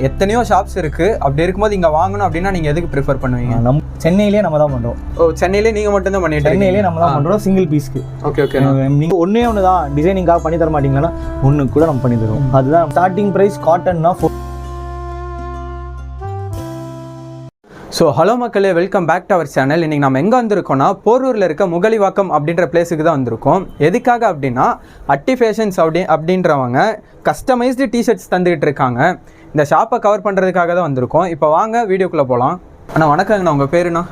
எத்தனையோ ஷாப்ஸ் இருக்குது, அப்படி இருக்கும்போது இங்கே வாங்கணும் அப்படின்னா நீங்கள் எதுக்கு ப்ரிஃபர் பண்ணுவீங்க? சென்னையிலே நம்ம தான் பண்ணுறோம். சென்னையிலே நீங்கள் மட்டும் தான் பண்ணிட்டு? சென்னையிலே நம்ம தான் பண்ணுறோம், சிங்கிள் பீஸ்க்கு. Okay okay. நீங்கள் ஒன்றே ஒன்று தான் டிசைனிங்காக பண்ணி தர மாட்டீங்களா? ஒன்று கூட நம்ம பண்ணி தருவோம். அதுதான் ஸ்டார்டிங் ப்ரைஸ். காட்டன்னா ஸோ ஹலோ மக்களே, welcome back to our channel. இன்றைக்கி நம்ம எங்கே வந்திருக்கோம்னா போரூரில் இருக்க முகலிவாக்கம் அப்படின்ற பிளேஸுக்கு தான் வந்திருக்கோம். எதுக்காக அப்படின்னா அட்டி ஃபேஷன்ஸ் அப்படின்றவங்க கஸ்டமைஸ்டு டிஷர்ட்ஸ் தந்துக்கிட்டு இருக்காங்க. இந்த ஷாப்பை கவர் பண்ணுறதுக்காக தான் வந்திருக்கோம். இப்போ வாங்க வீடியோக்குள்ளே போகலாம். அண்ணா வணக்கங்கண்ணா, உங்கள் பேருண்ணா?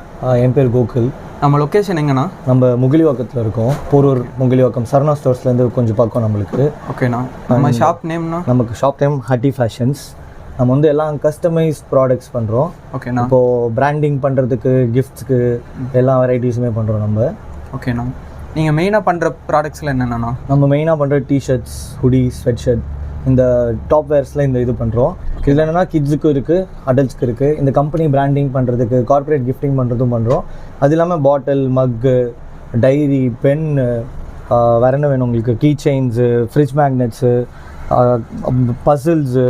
என் பேர் கோகுல். நம்ம லொக்கேஷன் எங்கண்ணா? நம்ம முகலிவாக்கத்தில் இருக்கோம். போரூர் முகலிவாக்கம் சரணா ஸ்டோர்ஸ்லேருந்து கொஞ்சம் பக்கம் நம்மளுக்கு. ஓகேண்ணா. நம்ம ஷாப் நேம்னா? நமக்கு ஷாப் நேம் அட்டி ஃபேஷன்ஸ். நம்ம வந்து எல்லாம் கஸ்டமைஸ் ப்ராடக்ட்ஸ் பண்ணுறோம். ஓகேண்ணா. இப்போது பிராண்டிங் பண்ணுறதுக்கு, கிஃப்ட்ஸ்க்கு எல்லா வெரைட்டிஸுமே பண்ணுறோம் நம்ம. ஓகேண்ணா. நீங்கள் மெயினாக பண்ணுற ப்ராடக்ட்ஸில் என்னென்னா? நம்ம மெயினாக பண்ணுற டிஷர்ட்ஸ், ஹுடிஸ், ஸ்வெட் ஷர்ட், இந்த டாப் வேர்ஸில் இந்த இது பண்ணுறோம். இதில் என்னென்னா கிட்ஸுக்கும் இருக்குது, அடல்ட்ஸ்க்கு இருக்குது. இந்த கம்பெனி பிராண்டிங் பண்ணுறதுக்கு, கார்பரேட் கிஃப்டிங் பண்ணுறதும் பண்ணுறோம். அது இல்லாமல் பாட்டில், மக்கு, டைரி, பென்னு, வேறு என்ன வேணும் உங்களுக்கு, key chains, fridge magnets, puzzles,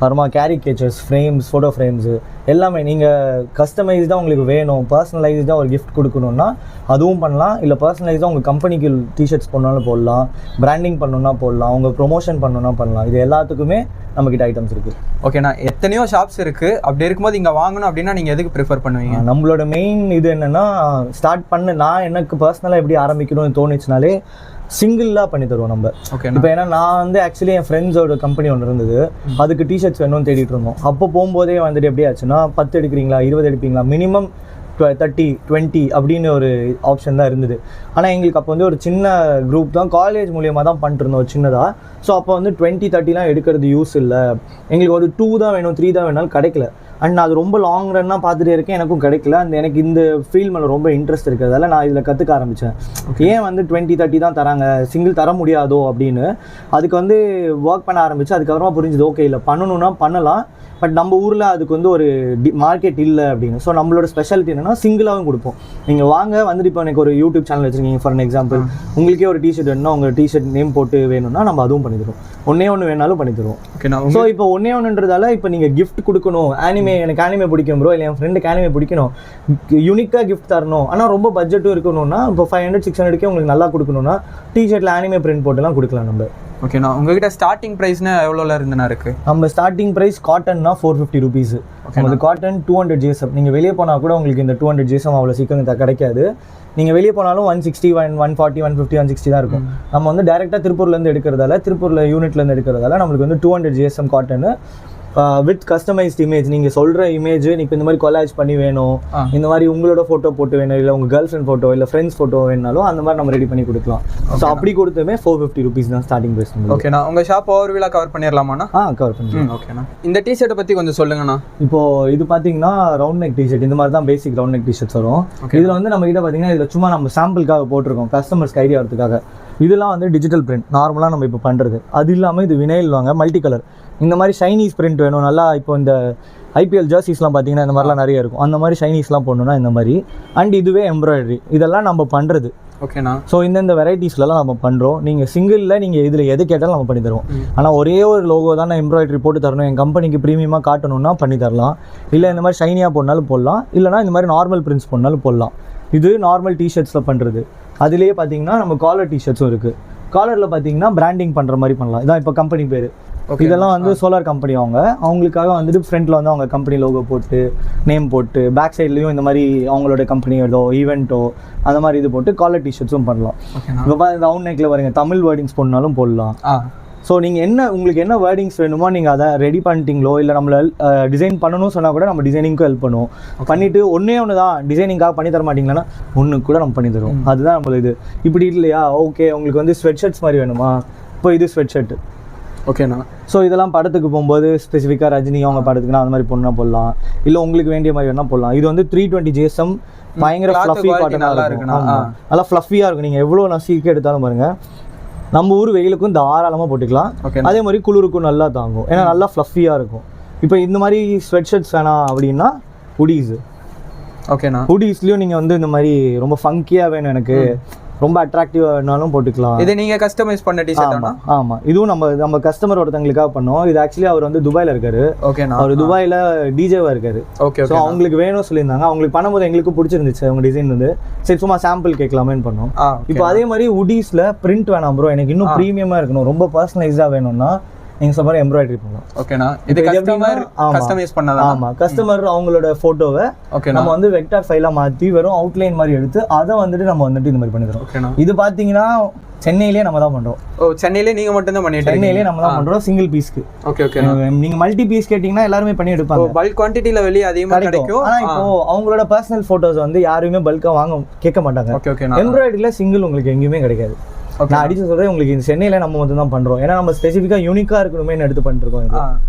அப்புறமா கேரிகேச்சர்ஸ், ஃப்ரேம்ஸ், ஃபோட்டோ ஃப்ரேம்ஸு எல்லாமே நீங்கள் கஸ்டமைஸ்டாக உங்களுக்கு வேணும், பர்சனலைஸ்டாக ஒரு கிஃப்ட் கொடுக்கணுன்னா அதுவும் பண்ணலாம். இல்லை பர்சனலைஸ்டாக உங்கள் கம்பெனிக்கு டிஷர்ட்ஸ் பண்ணாலும் போடலாம், பிராண்டிங் பண்ணணுன்னா போடலாம், உங்கள் ப்ரொமோஷன் பண்ணணுன்னா பண்ணலாம். இது எல்லாத்துக்குமே நம்மக்கிட்ட ஐட்டம்ஸ் இருக்குது. ஓகேண்ணா. எத்தனையோ ஷாப்ஸ் இருக்குது, அப்படி இருக்கும்போது இங்கே வாங்கணும் அப்படின்னா நீங்கள் எதுக்கு ப்ரிஃபர் பண்ணுவீங்க? நம்மளோட மெயின் இது என்னென்னா, ஸ்டார்ட் பண்ண நான் எனக்கு பர்சனலாக எப்படி ஆரம்பிக்கணும்னு தோணுச்சுனாலே சிங்கிளாக பண்ணி தருவோம் நம்ம. ஓகே. இப்போ ஏன்னா நான் வந்து ஆக்சுவலி என் ஃப்ரெண்ட்ஸோட கம்பெனி ஒன்று இருந்தது, அதுக்கு டிஷர்ட்ஸ் வேணும்னு தேடிட்டு இருந்தோம். அப்போ போகும்போதே வந்துட்டு எப்படி ஆச்சுன்னா 10 எடுக்கிறீங்களா, 20 எடுப்பீங்களா, மினிமம் 30, 20 அப்படின்னு ஒரு ஆப்ஷன் தான் இருந்தது. ஆனால் எங்களுக்கு அப்போ வந்து ஒரு சின்ன குரூப் தான், காலேஜ் மூலியமாக தான் பண்ணிட்டு இருந்தோம் சின்னதாக. ஸோ அப்போ வந்து 20, 30லாம் எடுக்கிறது யூஸ் இல்லை. எங்களுக்கு ஒரு 2 தான் வேணும், 3 தான் வேணாலும் கிடைக்கல. அண்ட் நான் அது ரொம்ப லாங் ரன்னாக பார்த்துட்டே இருக்கேன், எனக்கும் கிடைக்கல. அந்த எனக்கு இந்த ஃபீல்ட் மேலே ரொம்ப இன்ட்ரெஸ்ட் இருக்கிறதால நான் இதில் கற்றுக்க ஆரம்பித்தேன். ஏன் வந்து 20, 30 தான் தராங்க, சிங்கிள் தர முடியாதோ அப்படின்னு அதுக்கு வந்து ஒர்க் பண்ண ஆரம்பிச்சு. அதுக்கப்புறமா புரிஞ்சுது, ஓகே இல்லை பண்ணணுன்னா பண்ணலாம், பட் நம்ம ஊரில் அதுக்கு வந்து ஒரு மார்க்கெட் இல்லை அப்படின்னு. ஸோ நம்மளோட ஸ்பெஷாலிட்டி என்னென்னா சிங்கிளாகவும் கொடுப்போம். நீங்கள் வாங்க வந்துட்டு இப்போ எனக்கு ஒரு யூடியூப் சேனல் வச்சுருக்கீங்க ஃபார் எக்ஸாம்பிள், உங்களுக்கே ஒரு டிஷர்ட் வேணும்னா உங்கள் டிஷர்ட் நேம் போட்டு வேணும்னா நம்ம அதுவும் பண்ணி தருவோம். ஒன்றே ஒன்று வேணாலும் பண்ணி தருவோம். ஓகேண்ணா. ஸோ இப்போ ஒன்றே ஒன்றுன்றதால இப்போ நீங்கள் கிஃப்ட் கொடுக்கணும், ஆனிமே எனக்கு ஆனிமே பிடிக்கும் ப்ரோ, இல்லை என் ஃப்ரெண்டுக்கு ஆனிமே பிடிக்கணும், யூனிக்காக கிஃப்ட் தரணும், ஆனால் ரொம்ப பட்ஜெட்டும் இருக்கணும்னா இப்போ 500, 600க்கே உங்களுக்கு நல்லா கொடுக்கணும்னா டிஷர்ட்டில் ஆனிமே பிரிண்ட் போட்டுலாம் கொடுக்கலாம் நம்ம. ஓகேண்ணா. உங்ககிட்ட ஸ்டார்டிங் ப்ரைஸ்னா எவ்வளோல இருந்துண்ணா இருக்குது? நம்ம ஸ்டார்டிங் ப்ரைஸ் காட்டன்னா 450 ருபீஸ். நமக்கு காட்டன் 200 GSM. நீங்கள் வெளியே போனால் கூட உங்களுக்கு இந்த 200 GSM அவ்வளோ சீக்கிரம் கிடைக்காது. நீங்கள் வெளியே போனாலும் 160, 140, 150, 160 தான் இருக்கும். நம்ம வந்து டேரெக்டாக திருப்பூர்லேருந்து எடுக்கிறதால, திருப்பூரில் யூனிட்லேருந்து எடுக்கிறதால நம்மளுக்கு வந்து 200 GSM cotton with customised image. நீங்கள் சொல்கிற இமேஜ் நீங்கள் இந்த மாதிரி கொலாஜ் பண்ணி வேணும், இந்த மாதிரி உங்களோட ஃபோட்டோ போட்டு வேணும், இல்லை உங்கள் கேர்ள் ஃப்ரெண்ட் ஃபோட்டோ, இல்லை ஃப்ரெண்ட்ஸ் ஃபோட்டோ வேணாலும் அந்த மாதிரி நம்ம ரெடி பண்ணி கொடுக்கலாம். ஸோ அப்படி கொடுத்துமே 450 ருபீஸ் தான் ஸ்டார்டிங் ப்ரைஸ். ஓகேண்ணா. உங்கள் ஷாப் ஓவர்வியூலாக கவர் பண்ணிடலாமாண்ணா? கவர் பண்ணி. ஓகேண்ணா. இந்த டிஷர்ட்டை பற்றி கொஞ்சம் சொல்லுங்கண்ணா. இப்போது இது பார்த்தீங்கன்னா ரவுண்ட் நெக் டிஷர்ட், இந்த மாதிரி தான் பேசிக் ரவுண்ட் நெக் டிஷர்ட்ஸ் வரும். இதில் வந்து நம்ம கிட்ட பார்த்தீங்கன்னா இதில் சும்மா நம்ம சாம்பிளுக்காக போட்டிருக்கோம், கஸ்டமர்ஸ்க்கு ஐடியா வரதுக்காக. இதெல்லாம் வந்து டிஜிட்டல் பிரிண்ட் நார்மலாக நம்ம இப்போ பண்ணுறது. அது இல்லாமல் இது வினைல் வாங்க மல்டி கலர், இந்த மாதிரி ஷைனீஸ் பிரிண்ட் வேணும் நல்லா. இப்போ இந்த IPL ஜெர்சிஸ்லாம் பார்த்தீங்கன்னா இந்த மாதிரிலாம் நிறைய இருக்கும், அந்த மாதிரி ஷைனீஸ்லாம் போடணுன்னா இந்த மாதிரி. அண்ட் இதுவே எம்ப்ராய்டரி, இதெல்லாம் நம்ம பண்ணுறது. ஓகேண்ணா. ஸோ இந்த வெரைட்டிஸ்லாம் நம்ம பண்ணுறோம். நீங்கள் சிங்கிளில் நீங்கள் இதில் எது கேட்டாலும் நம்ம பண்ணி தருவோம். ஆனால் ஒரே ஒரு லோகோ தான் நான் எம்ப்ராய்டரி போட்டு தரணும், என் கம்பெனிக்கு ப்ரீமியமாக காட்டணும்னா பண்ணி தரலாம். இல்லை இந்த மாதிரி ஷைனியாக போடனாலும் போடலாம், இல்லைனா இந்த மாதிரி நார்மல் பிரிண்ட்ஸ் போடனாலும் போடலாம். இது நார்மல் டிஷர்ட்ஸில் பண்ணுறது. அதுலேயே பார்த்தீங்கன்னா நம்ம காலர் டிஷர்ட்ஸும் இருக்குது. காலரில் பார்த்தீங்கன்னா பிராண்டிங் பண்ணுற மாதிரி பண்ணலாம். இதான் இப்போ கம்பெனி பேர். இதெல்லாம் வந்து சோலார் கம்பெனி, அவங்களுக்காக வந்துட்டு ஃப்ரண்ட்டில் வந்து அவங்க கம்பெனி லோகோ போட்டு நேம் போட்டு, பேக் சைட்லேயும் இந்த மாதிரி அவங்களோட கம்பெனியோட ஈவெண்ட்டோ அந்த மாதிரி இது போட்டு காலர் டிஷர்ட்ஸும் பண்ணலாம். இப்போ ரவுண்ட் நெக்கில் வரீங்க, தமிழ் வேர்டிங்ஸ் போடனாலும் போடலாம். ஸோ நீங்கள் உங்களுக்கு என்ன வேர்டிங்ஸ் வேணுமோ நீங்கள் அதை ரெடி பண்ணிட்டீங்களோ, இல்லை நம்மளை டிசைன் பண்ணணும்னு சொன்னால் கூட நம்ம டிசைனிங்க்கும் ஹெல்ப் பண்ணுவோம். பண்ணிவிட்டு ஒன்றே ஒன்று தான் டிசைனிங்காக பண்ணி தர மாட்டிங்களான்னா ஒன்று கூட நம்ம பண்ணி தருவோம். அதுதான் நம்மள இது. இப்படி இல்லையா, ஓகே உங்களுக்கு வந்து ஸ்வெட் ஷர்ட்ஸ் மாதிரி வேணுமா, இப்போ இது ஸ்வெட் ஷர்ட்டு. ஓகேண்ணா. ஸோ இதெல்லாம் படத்துக்கு போகும்போது ஸ்பெசிஃபிக்காக ரஜினி அவங்க படத்துக்குனா அந்த மாதிரி பொண்ணால் போடலாம், இல்லை உங்களுக்கு வேண்டிய மாதிரி வேணால் போடலாம். இது வந்து 320 GSM, பயங்கர ஃப்ளஃபி காட்டனாக இருக்கும், நல்லா ஃப்ளஃபியாக இருக்கும். நீங்கள் எவ்வளோ நசிக்க எடுத்தாலும் பாருங்கள், நம்ம ஊர் வெயிலுக்கும் தாராளமாக போட்டுக்கலாம். அதே மாதிரி குளிருக்கும் நல்லா தாங்கும், ஏன்னா நல்லா ஃப்ளஃபியாக இருக்கும். இப்போ இந்த மாதிரி ஸ்வெட் ஷர்ட்ஸ் வேணாம் அப்படின்னா ஹுடீஸ். ஓகேண்ணா. ஹுடீஸ்லேயும் நீங்கள் வந்து இந்த மாதிரி ரொம்ப ஃபங்கியாக வேணும் எனக்கு, ரொம்ப அட்ராக்டிவானாலும் போட்டுக்கலாம். இது நீங்கள் கஸ்டமைஸ் பண்ண டிஷர்ட்? ஆமாம், இதுவும் நம்ம கஸ்டமர் ஒருத்தங்களுக்காக பண்ணோம். இது ஆக்சுவலி அவர் வந்து துபாயில் இருக்காரு. ஓகேண்ணா. அவர் துபாயில் டிஜேவாக இருக்காரு. ஓகே. ஸோ அவங்களுக்கு வேணும் சொல்லியிருந்தாங்க. அவங்களுக்கு பண்ணும்போது எங்களுக்கு பிடிச்சிருந்துச்சு அவங்க டிசைன் வந்து. சரி சும்மா சாம்பிள் கேட்கலாமேன்னு பண்ணோம். இப்போ அதே மாதிரி உடீஸில் பிரிண்ட் வேணாம் ப்ரோ, எனக்கு இன்னும் ப்ரீமியமாக இருக்கணும், ரொம்ப பர்சனலைஸாக வேணும்னா நீங்கள் சொல்ற மாதிரி எம்ப்ராய்டரி பண்ணலாம். ஓகேண்ணா. இது கஸ்டமைஸ் பண்ணலாம். ஆமாம், கஸ்டமர் அவங்களோட ஃபோட்டோவை நம்ம வந்து வெக்டார் ஃபைலாக மாற்றி வெறும் அவுட்லைன் மாதிரி எடுத்து அதை வந்துட்டு நம்ம வந்துட்டு இந்த மாதிரி பண்ணிடுறோம். ஓகேண்ணா. இது பார்த்தீங்கன்னா சென்னையிலேயே நம்ம தான் பண்ணுறோம். சென்னையிலே நீங்கள் மட்டும் தான் பண்ணிட்டு? சென்னையிலேயே நம்ம தான் பண்ணுறோம், சிங்கிள் பீஸ்க்கு. Okay okay. நீங்கள் மல்டி பீஸ் கேட்டிங்கன்னா எல்லாருமே பண்ணி எடுப்பாங்க. பல்க் குவான்டிட்டியில் வெளியே அதிகமாக கிடைக்கும். ஆனால் இப்போ அவங்களோட பர்சனல் ஃபோட்டோஸ் வந்து யாருமே பல்காக வாங்க கேட்க மாட்டாங்க. Okay okay. எம்ப்ராய்டரியில் சிங்கிள் உங்களுக்கு எங்கேயுமே கிடைக்காது. நான் அடிச்சு சொல்றேன், உங்களுக்கு இந்த சென்னையில நம்ம மட்டும் தான் பண்றோம். ஏன்னா நம்ம ஸ்பெசிஃபிக்கா யூனிக்கா இருக்கணுமே எடுத்து பண்ணிருக்கோம் இது.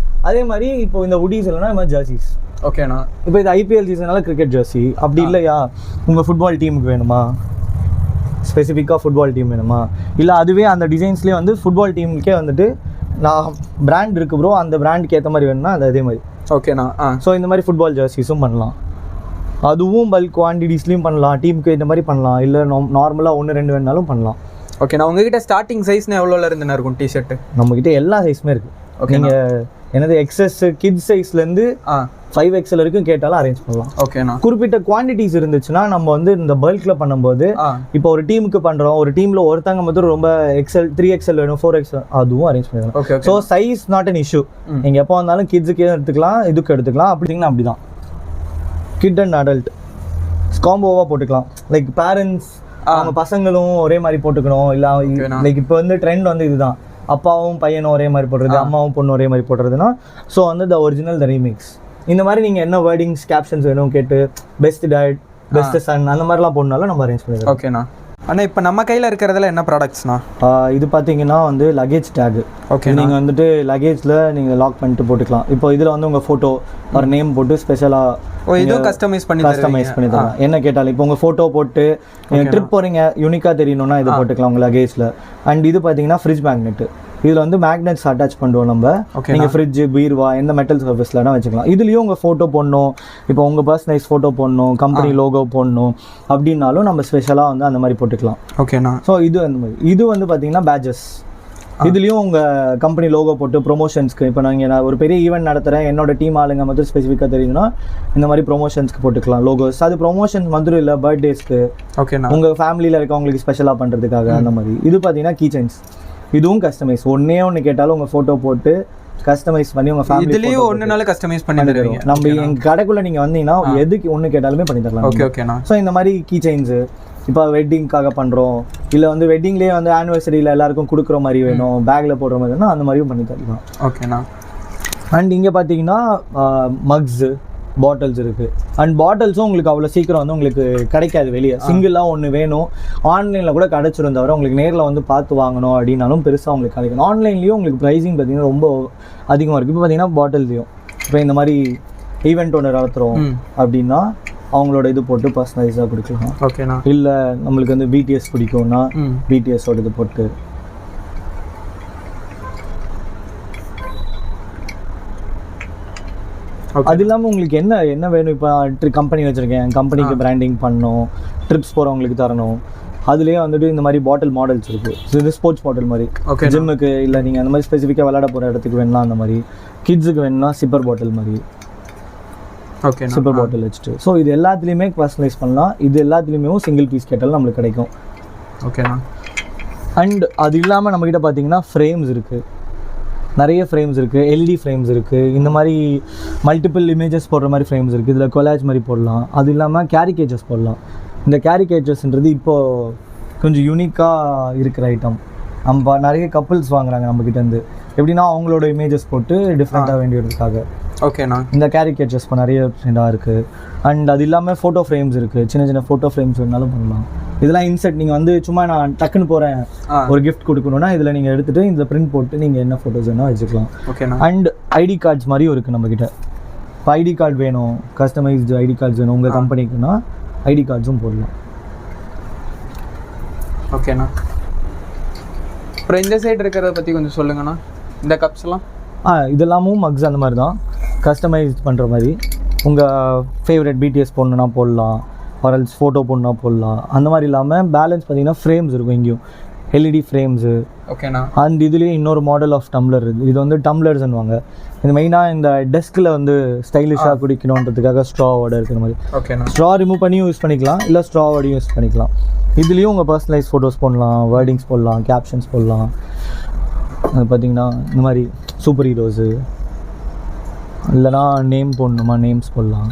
அதே மாதிரி இப்போ இந்த உடீஸ் இல்லைன்னா இந்த மாதிரி ஜெர்சிஸ். ஓகேண்ணா. இப்போ இது ஐபிஎல் சீசனால கிரிக்கெட் ஜெர்சி அப்படி இல்லையா, உங்க ஃபுட்பால் டீமுக்கு வேணுமா, ஸ்பெசிஃபிக்காக ஃபுட்பால் டீம் வேணுமா, இல்லை அதுவே அந்த டிசைன்ஸ்லேயே வந்து ஃபுட்பால் டீமுக்கே வந்துட்டு நான் பிராண்ட் இருக்கு ப்ரோ, அந்த பிராண்டுக்கு ஏற்ற மாதிரி வேணும்னா அது அதே மாதிரி. ஓகேண்ணா. ஸோ இந்த மாதிரி ஃபுட்பால் ஜெர்சிஸும் பண்ணலாம். அதுவும் பல்க் குவான்டிட்டிஸ்லையும் பண்ணலாம், டீமுக்கு இந்த மாதிரி பண்ணலாம், இல்லை நார்மலாக 1-2 வேணாலும் பண்ணலாம். ஓகே. நான் உங்ககிட்ட ஸ்டார்டிங் சைஸ்னா எவ்வளோல இருந்துண்ணா இருக்கும் டிஷர்ட்டு? நம்மகிட்ட எல்லா சைஸுமே இருக்குது. ஓகே. நீங்கள் எனது எக்ஸஸ் கிட்ஸ் சைஸ்லேருந்து 5XL வரைக்கும் கேட்டாலும் அரேஞ்ச் பண்ணலாம். ஓகேண்ணா. குறிப்பிட்ட குவான்டிட்டிஸ் இருந்துச்சுன்னா நம்ம வந்து இந்த பல்கில் பண்ணும்போது இப்போ ஒரு டீமுக்கு பண்ணுறோம், ஒரு டீமில் ஒருத்தங்க மட்டும் ரொம்ப XL 3XL வேணும், 4XL, அதுவும் அரேஞ்ச் பண்ணிடலாம். Okay. So size not an issue. நீங்கள் எப்போ வந்தாலும் கிட்ஸுக்கே எடுத்துக்கலாம், இதுக்கு எடுத்துக்கலாம். அப்படிங்கன்னா அப்படி தான் கிட் அண்ட் அடல்ட் காம்போவாக போட்டுக்கலாம். லைக் பேரண்ட்ஸ் அவங்க பசங்களும் ஒரே மாதிரி போட்டுக்கணும், இல்லை லைக் இப்போ வந்து ட்ரெண்ட் வந்து இதுதான், அப்பாவும் பையனும் ஒரே மாதிரி போடுறது, அம்மாவும் பொண்ணு ஒரே மாதிரி போடுறதுன்னா ஸோ வந்து த ஒரிஜினல் த ரீமிக்ஸ். இந்த மாதிரி நீங்கள் என்ன வேர்டிங்ஸ் கேப்ஷன்ஸ் வேணும் கேட்டு பெஸ்ட் டேட், பெஸ்ட் சன் அந்த மாதிரிலாம் போடனாலும் நம்ம அரேஞ்ச் பண்ணிடுறோம். ஓகேண்ணா. ஆனால் இப்போ நம்ம கையில் இருக்கிறதுல என்ன ப்ராடக்ட்ஸ்ண்ணா? இது பார்த்தீங்கன்னா வந்து லக்கேஜ் டேக். ஓகே. நீங்கள் வந்துட்டு லக்கேஜில் நீங்கள் லாக் பண்ணிட்டு போட்டுக்கலாம். இப்போ இதில் வந்து உங்கள் ஃபோட்டோ ஒரு நேம் போட்டு ஸ்பெஷலாக இதுவும் கஸ்டமைஸ் பண்ணி தரலாம். என்ன கேட்டாலும் இப்போ உங்கள் ஃபோட்டோ போட்டு நீங்கள் ட்ரிப் போகிறீங்க யூனிக்காக தெரியணும்னா இது போட்டுக்கலாம் உங்கள் லக்கேஜில். அண்ட் இது பார்த்தீங்கன்னா ஃப்ரிட்ஜ் மேக்னெட்டு. இதில் வந்து மேக்னெட்ஸ் அட்டாச் பண்ணுவோம் நம்ம. நீங்கள் ஃப்ரிட்ஜ், பீர்வா, எந்த மெட்டல் சர்ஃபேஸ்லனா வச்சுக்கலாம். இதுலேயும் உங்கள் ஃபோட்டோ போடணும், இப்போ உங்கள் பர்சனலைஸ் ஃபோட்டோ போடணும், கம்பெனி லோகோ போடணும் அப்படின்னாலும் நம்ம ஸ்பெஷலாக வந்து அந்த மாதிரி போட்டுக்கலாம். ஓகேண்ணா. ஸோ இது அந்த மாதிரி இது வந்து பார்த்தீங்கன்னா பேட்சஸ். இதுலேயும் உங்கள் கம்பெனி லோகோ போட்டு ப்ரொமோஷன்ஸ்க்கு, இப்போ நான் ஒரு பெரிய ஈவெண்ட் நடத்துகிறேன், என்னோட டீம் ஆளுங்க மட்டும் ஸ்பெசிஃபிக்காக தெரியுதுன்னா இந்த மாதிரி ப்ரொமோஷன்ஸ்க்கு போட்டுக்கலாம் லோகோஸ். அது ப்ரொமோஷன்ஸ் மட்டும் இல்லை, பர்த்டேஸ்க்கு, ஓகேண்ணா, உங்கள் ஃபேமிலியில் இருக்கவங்களுக்கு ஸ்பெஷலாக பண்ணுறதுக்காக அந்த மாதிரி. இது பார்த்தீங்கன்னா கீ செயின்ஸ். இதுவும் கஸ்டமைஸ். ஒன்று கேட்டாலும் உங்கள் ஃபோட்டோ போட்டு கஸ்டமைஸ் பண்ணி உங்கள் ஃபேமிலி இதுலேயும் ஒன்றுனால கஸ்டமைஸ் பண்ணி தருவீங்க. நம்ம எங்கள் கடைக்குள்ளே நீங்கள் வந்தீங்கன்னா எதுக்கு ஒன்று கேட்டாலுமே பண்ணி தரலாம். ஓகே ஓகேண்ணா. ஸோ இந்த மாதிரி கீ செயின்ஸு இப்போ வெட்டிங்காக பண்ணுறோம், இல்லை வந்து வெட்டிங்லேயே வந்து ஆனிவர்சரியில் எல்லாருக்கும் கொடுக்குற மாதிரி வேணும், பேக்கில் போடுற மாதிரி வேணும், அந்த மாதிரியும் பண்ணி தரலாம். ஓகேண்ணா. அண்ட் இங்கே பார்த்தீங்கன்னா மக்ஸு, பாட்டில்ஸ் இருக்குது. அண்ட் பாட்டில்ஸும் உங்களுக்கு அவ்வளோ சீக்கிரம் வந்து உங்களுக்கு கிடைக்காது வெளியே. சிங்கிளாக ஒன்று வேணும், ஆன்லைனில் கூட கிடச்சிரும், தவிர உங்களுக்கு நேரில் வந்து பார்த்து வாங்கணும் அப்படின்னாலும் பெருசாக உங்களுக்கு கிடைக்கணும். ஆன்லைன்லேயும் உங்களுக்கு ப்ரைஸிங் பார்த்தீங்கன்னா ரொம்ப அதிகமாக இருக்குது. இப்போ பார்த்தீங்கன்னா பாட்டில்லையும் இப்போ இந்த மாதிரி ஈவெண்ட் ஒன்று நடத்துகிறோம் அப்படின்னா அவங்களோட இது போட்டு பர்சனலைஸாக கொடுக்கலாம். ஓகேண்ணா. இல்லை நம்மளுக்கு வந்து பிடிஎஸ் பிடிக்கும்னா பிடிஎஸோட இது போட்டு. அது இல்லாமல் உங்களுக்கு என்ன என்ன வேணும், இப்போ கம்பெனி வச்சுருக்கேன், கம்பெனிக்கு பிராண்டிங் பண்ணணும், ட்ரிப்ஸ் போகிறவங்களுக்கு தரணும், அதுலேயே வந்துட்டு இந்த மாதிரி பாட்டில் மாடல்ஸ் இருக்குது. இது ஸ்போர்ட்ஸ் பாட்டில் மாதிரி ஜிம்முக்கு, இல்லை நீங்கள் அந்த மாதிரி ஸ்பெசிஃபிக்காக விளையாட போகிற இடத்துக்கு வேணும்னா அந்த மாதிரி, கிட்ஸுக்கு வேணும்னா சிப்பர் பாட்டில் மாதிரி. ஓகே, சூப்பர் பாட்டில் வச்சுட்டு. ஸோ இது எல்லாத்துலேயுமே பர்சனலைஸ் பண்ணலாம். இது எல்லாத்துலேயுமே சிங்கிள் பீஸ் கேட்டாலும் நம்மளுக்கு கிடைக்கும். ஓகேண்ணா. அண்ட் அது இல்லாமல் நம்மக்கிட்ட பார்த்தீங்கன்னா ஃப்ரேம்ஸ் இருக்குது, நிறைய ஃப்ரேம்ஸ் இருக்குது, எல்இடி ஃப்ரேம்ஸ் இருக்குது, இந்த மாதிரி மல்டிபிள் இமேஜஸ் போடுற மாதிரி ஃப்ரேம்ஸ் இருக்குது. இதில் கொலாஜ் மாதிரி போடலாம். அது இல்லாமல் கேரிகேச்சர்ஸ் போடலாம். இந்த கேரிகேச்சர்ஸ்ன்றது இப்போது கொஞ்சம் யூனிக்காக இருக்கிற ஐட்டம். நம்ம நிறைய கப்புள்ஸ் வாங்குறாங்க நம்மக்கிட்டேருந்து, எப்படின்னா அவங்களோட இமேஜஸ் போட்டு டிஃப்ரெண்ட்டாக வேண்டியதுக்காக. ஓகேண்ணா. இந்த கேரிகேச்சர்ஸ் இப்போ நிறைய ட்ரெண்டாக இருக்குது. அண்ட் அது இல்லாமல் ஃபோட்டோ ஃப்ரேம்ஸ் இருக்குது, சின்ன சின்ன ஃபோட்டோ ஃப்ரேம்ஸ் வேணாலும் பண்ணலாம். இதெல்லாம் இன்செர்ட் நீங்கள் வந்து சும்மா நான் டக்குன்னு போகிறேன் ஒரு கிஃப்ட் கொடுக்கணுன்னா இதில் நீங்கள் எடுத்துகிட்டு இந்த பிரிண்ட் போட்டு நீங்கள் என்ன ஃபோட்டோஸ் வேணால் வச்சுக்கலாம். ஓகேண்ணா. அண்ட் ஐடி கார்ட்ஸ் மாதிரியும் இருக்குது நம்மக்கிட்ட. இப்போ ஐடி கார்டு வேணும், கஸ்டமைஸ்டு ஐடி கார்ட்ஸ் வேணும் உங்கள் கம்பெனிக்குன்னா ஐடி கார்ட்ஸும் போடலாம். ஓகேண்ணா. அப்புறம் இந்த சைடு இருக்கிறத பற்றி கொஞ்சம் சொல்லுங்கண்ணா. இந்த கப்ஸ்லாம் இதெல்லாமும் மக்ஸ் அந்த மாதிரி தான் கஸ்டமைஸ் பண்ணுற மாதிரி. உங்கள் ஃபேவரட் பிடிஎஸ் போடணுன்னா போடலாம், ஆர்எல்ஸ் ஃபோட்டோ போடணுன்னா போடலாம். அந்த மாதிரி இல்லாமல் பேலன்ஸ் பார்த்தீங்கன்னா ஃப்ரேம்ஸ் இருக்கும் இங்கேயும், எல்இடி ஃப்ரேம்ஸு. ஓகேண்ணா. அண்ட் இதுலேயே இன்னொரு மாடல் ஆஃப் டம்ளர் இருக்குது. இது வந்து டம்ளர்ஸ்ன்னுவாங்க. இது மெயினாக இந்த டெஸ்கில் வந்து ஸ்டைலிஷாக குடிக்கணுன்றதுக்காக ஸ்ட்ராவோட இருக்கிற மாதிரி. ஓகேண்ணா. ஸ்ட்ரா ரிமூவ் பண்ணியும் யூஸ் பண்ணிக்கலாம், இல்லை ஸ்ட்ராவோடையும் யூஸ் பண்ணிக்கலாம். இதுலேயும் உங்கள் பர்சனலைஸ் ஃபோட்டோஸ் போடலாம், வேர்டிங்ஸ் போடலாம், கேப்ஷன்ஸ் போடலாம். அது பார்த்தீங்கன்னா இந்த மாதிரி சூப்பர் ஹீரோஸு, இல்லைனா நேம் போடணுமா நேம்ஸ் போடலாம்.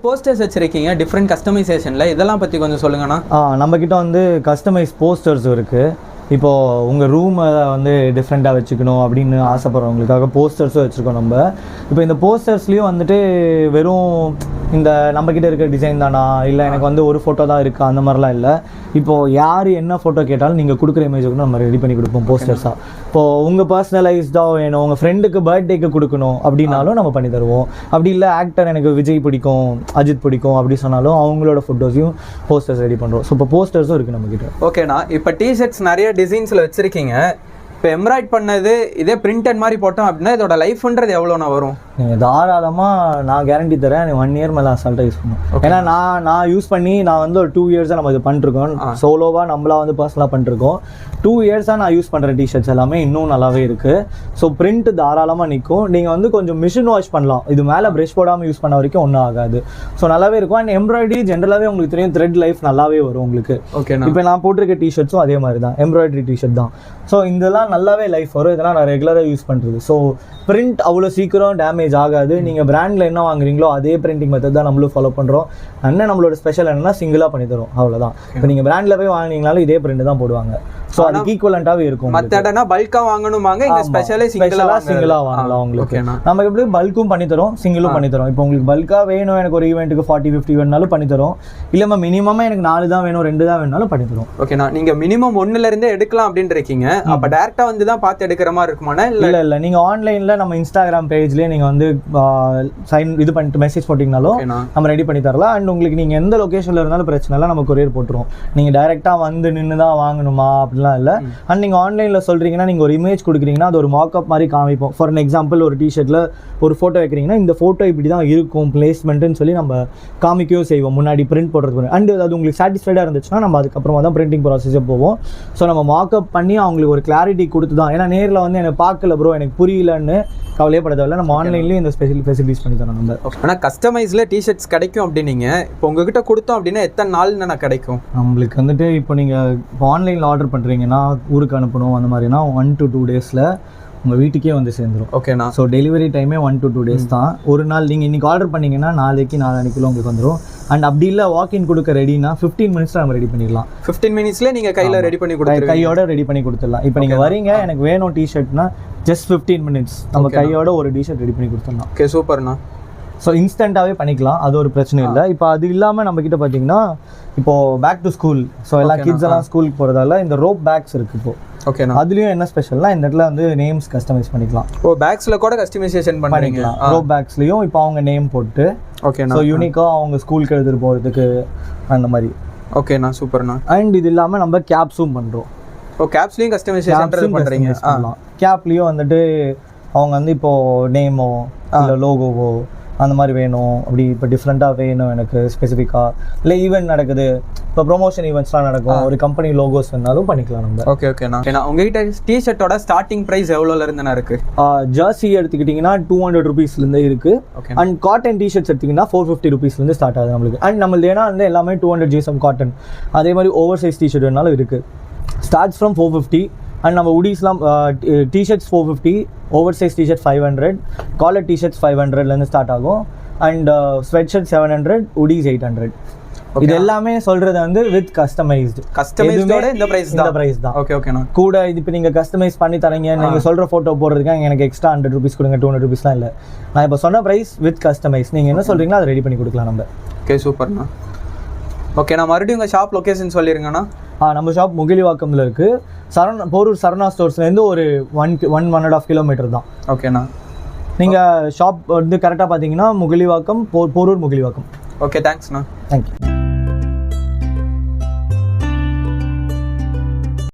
போஸ்டர்ஸ் வச்சுருக்கீங்க டிஃப்ரெண்ட் கஸ்டமைசேஷனில், இதெல்லாம் பற்றி கொஞ்சம் சொல்லுங்கண்ணா. நம்மக்கிட்ட வந்து கஸ்டமைஸ் போஸ்டர்ஸும் இருக்குது. இப்போது உங்கள் ரூமை வந்து டிஃப்ரெண்ட்டாக வச்சுக்கணும் அப்படின்னு ஆசைப்படுறவங்களுக்காக போஸ்டர்ஸும் வச்சுருக்கோம் நம்ம. இப்போ இந்த போஸ்டர்ஸ்லேயும் வந்துட்டு வெறும் இந்த நம்மக்கிட்ட இருக்கிற டிசைன் தானா, இல்லை எனக்கு வந்து ஒரு ஃபோட்டோ தான் இருக்கா, அந்த மாதிரிலாம் இல்லை. இப்போது யார் என்ன ஃபோட்டோ கேட்டாலும் நீங்கள் கொடுக்குற இமேஜை கூட நம்ம ரெடி பண்ணி கொடுப்போம் போஸ்டர்ஸாக. இப்போது உங்கள் பர்சனலைஸ்டாக வேணும், உங்கள் ஃப்ரெண்டுக்கு பர்த்டேக்கு கொடுக்கணும் அப்படின்னாலும் நம்ம பண்ணி தருவோம். அப்படி இல்லை ஆக்டர் எனக்கு விஜய் பிடிக்கும், அஜித் பிடிக்கும் அப்படி சொன்னாலும் அவங்களோட ஃபோட்டோஸையும் போஸ்டர்ஸ் ரெடி பண்ணுறோம். ஸோ இப்போ போஸ்டர்ஸும் இருக்குது நம்மக்கிட்ட. ஓகேண்ணா. இப்போ டிஷர்ட்ஸ் நிறைய டிசைன்ஸில் வச்சுருக்கீங்க. இப்போ எம்ப்ராய்ட் பண்ணது இதே பிரிண்டட் மாதிரி போட்டோம் அப்படின்னா இதோட லைஃப்ன்றது எவ்வளோண்ணா வரும்? நீங்கள் தாராளமாக நான் கேரண்டி தரேன், 1 இயர் மேலே அசால்ட்டாக யூஸ் பண்ணுவோம். ஏன்னா நான் யூஸ் பண்ணி நான் வந்து ஒரு 2 இயர்ஸாக நம்ம இது பண்ணிருக்கோம். சோலோவாக நம்மளா வந்து பர்சனலாக பண்ணிருக்கோம். 2 இயர்ஸாக நான் யூஸ் பண்ணுற டிஷர்ட்ஸ் எல்லாமே இன்னும் நல்லாவே இருக்குது. ஸோ பிரிண்ட் தாராளமாக நிற்கும். நீங்கள் வந்து கொஞ்சம் மிஷின் வாஷ் பண்ணலாம், இது மேலே ப்ரெஷ் போடாமல் யூஸ் பண்ண வரைக்கும் ஒன்றும் ஆகாது. ஸோ நல்லாவே இருக்கும். அண்ட் எம்ப்ராய்டரி ஜென்ரலாகவே உங்களுக்கு தெரியும், த்ரெட் லைஃப் நல்லாவே வரும் உங்களுக்கு. ஓகே. இப்போ நான் போட்டிருக்க டிஷர்ட்ஸும் அதே மாதிரி தான், எம்ப்ராய்டரி டிஷர்ட் தான். ஸோ இதெல்லாம் நல்லாவே லைஃப் வரும். இதெல்லாம் நான் ரெகுலராக யூஸ் பண்ணுறது. ஸோ பிரிண்ட் அவ்வளோ சீக்கிரம் டேமேஜ் ஆகாது. நீங்கள் பிராண்டில் என்ன வாங்குறீங்களோ அதே பிரிண்டிங் மெத்தட் தான் நம்மளும் ஃபாலோ பண்ணுறோம். நம்மளோட ஸ்பெஷல் என்னன்னா சிங்கிளாக பண்ணி தரும், அவ்வளோதான். இப்போ நீங்கள் பிராண்டில் போய் வாங்கினீங்கனாலும் இதே பிரிண்ட் தான் போடுவாங்க. ஸோ அதுக்கு ஈக்குவலண்ட்டாகவே இருக்கும். மற்ற இடம்னா பல்காக வாங்கணுமாங்க, இங்கே ஸ்பெஷலாக சிங்கிளாக வாங்கலாம் உங்களுக்கு. நமக்கு எப்படி பல்க்கும் பண்ணி தரோம், சிங்கிளும் பண்ணி தரோம். இப்போ உங்களுக்கு பல்காக வேணும், எனக்கு ஒரு ஈவெண்ட்டுக்கு 40-50 வேணுனாலும் பண்ணி தரோம். இல்லைம்மா மினிமமாக எனக்கு 4 தான் வேணும், 2 தான் வேணுனாலும் பண்ணி தரும். ஓகேண்ணா. நீங்கள் மினிமம் 1லேருந்தே எடுக்கலாம் அப்படின்னு இருக்கீங்க. அப்போ டேரெக்டாக வந்து தான் பார்த்து எடுக்கிற மாதிரி இருக்குமாண்ணா? இல்லை நீங்கள் ஆன்லைனில் நம்ம இன்ஸ்டாகிராம் பேஜ்லேயே நீங்கள் வந்து இது பண்ணிட்டு மெசேஜ் போட்டிங்கனாலும் நம்ம ரெடி பண்ணி தரலாம். அண்ட் உங்களுக்கு நீங்கள் எந்த லொக்கேஷனில் இருந்தாலும் பிரச்சனை இல்லை, நம்ம கொரியர் போட்டுருவோம். நீங்கள் டைரெக்டாக வந்து நின்று தான் வாங்கணுமா அப்படிலாம் இல்லை. அண்ட் நீங்கள் ஆன்லைனில் சொல்கிறீங்கன்னா நீங்கள் ஒரு இமேஜ் கொடுக்குறீங்கன்னா அது ஒரு மார்க்அப் மாதிரி காமிப்போம். ஃபார் எக்ஸாம்பிள் ஒரு டிஷர்ட்டில் ஒரு ஃபோட்டோ வைக்கிறீங்கன்னா இந்த ஃபோட்டோ இப்படி தான் இருக்கும் பிளேஸ்மெண்ட்டுன்னு சொல்லி நம்ம காமிக்கவும் செய்வோம் முன்னாடி பிரிண்ட் போடுறதுக்கு. அண்ட் அது உங்களுக்கு சாட்டிஸ்ஃபைடாக இருந்துச்சுன்னா நம்ம அதுக்கப்புறமா தான் பிரிண்டிங் ப்ராசஸே போவோம். ஸோ நம்ம மார்க்அப் பண்ணி அவங்களுக்கு ஒரு கிளாரிட்டி கொடுத்து தான். ஏன்னா நேரில் வந்து எனக்கு பார்க்கல ப்ரோ, எனக்கு புரியலன்னு கவலையே தேவையில்லை, நம்ம ஆன்லைன்லேயும் இந்த ஸ்பெஷல் ஃபெசிலிட்டிஸ் பண்ணி தரோம் நம்ம. ஆனால் கஸ்டமைஸில் டிஷர்ட்ஸ் கிடைக்கும் அப்படின்னீங்க. இப்போ உங்ககிட்ட கொடுத்தோம் அப்படின்னா எத்தனை நாள்னா கிடைக்கும்? நம்மளுக்கு வந்துட்டு இப்போ நீங்கள் இப்போ ஆன்லைனில் ஆர்டர் பண்ணுறீங்கன்னா ஊருக்கு அனுப்பணும் அந்த மாதிரினா 1 to 2 டேஸில் உங்கள் வீட்டுக்கே வந்து சேர்ந்துடும். ஓகேண்ணா. ஸோ டெலிவரி டைமே 1 to 2 டேஸ் தான். ஒரு நாள் நீங்கள் இன்றைக்கி ஆர்டர் பண்ணிங்கன்னா நாளைக்கு 4 உங்களுக்கு வந்துடும். அண்ட் அப்படி இல்லை வாக்கின் கொடுக்க ரெடினா 15 மினிட்ஸில் நம்ம ரெடி பண்ணிடலாம். 15 மினிட்ஸ்லேயே நீங்கள் கையில் ரெடி பண்ணி கொடுத்துருங்க, கையோட ரெடி பண்ணி கொடுத்துடலாம். இப்போ நீங்கள் வரீங்க எனக்கு வேணும் டிஷர்ட்னா ஜஸ்ட் 15 மினிட்ஸ் நம்ம கையோட ஒரு டிஷர்ட் ரெடி பண்ணி கொடுத்துடலாம். ஓகே, சூப்பர்ண்ணா. ஸோ இன்ஸ்டண்ட்டாகவே பண்ணிக்கலாம், அது ஒரு பிரச்சனை இல்லை. இப்போ அது இல்லாமல் நம்மக்கிட்ட பார்த்தீங்கன்னா இப்போது பேக் டு ஸ்கூல், ஸோ எல்லா கிட்ஸ் எல்லாம் ஸ்கூலுக்கு போகிறதால இந்த ரோப் பேக்ஸ் இருக்குது இப்போ. ஓகேண்ணா. அதுலேயும் என்ன ஸ்பெஷல்னா இந்த இடத்துல வந்து நேம்ஸ் கஸ்டமைஸ் பண்ணிக்கலாம். ஓ, பேக்ஸில் கூட கஸ்டமைசேஷன் பண்ணிக்கலாம். ரோப் பேக்ஸ்லேயும் இப்போ அவங்க நேம் போட்டு ஓகேண்ணா, ஸோ யூனிக்காக அவங்க ஸ்கூலுக்கு எடுத்துகிட்டு போகிறதுக்கு அந்த மாதிரி. ஓகேண்ணா, சூப்பர்ண்ணா. அண்ட் இது இல்லாமல் நம்ம கேப்ஸும் பண்ணுறோம். ஓ, கேப்ஸ்லேயும் கஸ்டமைசேஷன் பண்ணுறீங்க. கேப்லேயும் வந்துட்டு அவங்க வந்து இப்போது நேமோ இல்லை லோகோவோ அந்த மாதிரி வேணும், அப்படி இப்போ டிஃப்ரெண்ட்டாக வேணும் எனக்கு ஸ்பெசிஃபிக்காக, இல்லை ஈவெண்ட் நடக்குது, இப்போ ப்ரொமோஷன் ஈவெண்ட்ஸ்லாம் நடக்கும், ஒரு கம்பெனி லோகோஸ் வேணாலும் பண்ணிக்கலாம் நம்ம. ஓகே ஓகேண்ணா. ஏன்னா உங்ககிட்ட டிஷர்ட்டோட ஸ்டார்டிங் ப்ரைஸ் எவ்வளோலேருந்துண்ணா இருக்குது? ஜர்சி எடுத்துக்கிட்டிங்கன்னா 200 ருபீஸ்லேருந்தே இருக்குது. அண்ட் காட்டன் டிஷர்ட்ஸ் எடுத்திங்கன்னா 450 ருபீஸ்லேருந்து ஸ்டார்ட் ஆகுது நம்மளுக்கு. அண்ட் நம்மளுக்கு ஏன்னா வந்து எல்லாமே 200 GSM காட்டன், அதே மாதிரி ஓவர் சைஸ் டிஷர்ட் வேணாலும் இருக்குது. Starts from 450. அண்ட் நம்ம உடிஸ்லாம் t-shirts 450, over size t-shirt 500, collar t-shirts 500லேருந்து ஸ்டார்ட் ஆகும். அண்ட் ஸ்வெட் ஷர்ட் 700, உடிஸ் 800. இது எல்லாமே சொல்கிறது வந்து வித் கஸ்டமைஸ்டு. இந்த ப்ரைஸ் தான். ஓகே ஓகேண்ணா. கூட இது இப்போ நீங்கள் கஸ்டமைஸ் பண்ணி தரீங்க, நீங்கள் சொல்கிற ஃபோட்டோ போடுறதுக்கு எனக்கு எக்ஸ்ட்ரா 100 ருபீஸ் கொடுங்க, 200 ருபீஸ்லாம் இல்லை. நான் இப்போ சொன்ன ப்ரைஸ் வித் கஸ்டமைஸ். நீங்கள் என்ன சொல்கிறீங்களோ அதை ரெடி பண்ணி கொடுக்கலாம் நம்ம. ஓகே, சூப்பர்ண்ணா. ஓகே, நான் மறுபடியும் உங்கள் ஷாப் லொக்கேஷன் சொல்லிடுங்கண்ணா. நம்ம ஷாப் முகிலிவாக்கமில் இருக்குது. போரூர் சரணா ஸ்டோர்ஸ்லேருந்து ஒரு 1.5 கிலோமீட்டர் தான். ஓகேண்ணா. நீங்கள் ஷாப் வந்து கரெக்டாக பார்த்தீங்கன்னா முகிலிவாக்கம், போரூர் முகிலிவாக்கம். ஓகே, தேங்க்ஸ்ண்ணா. தேங்க்யூ.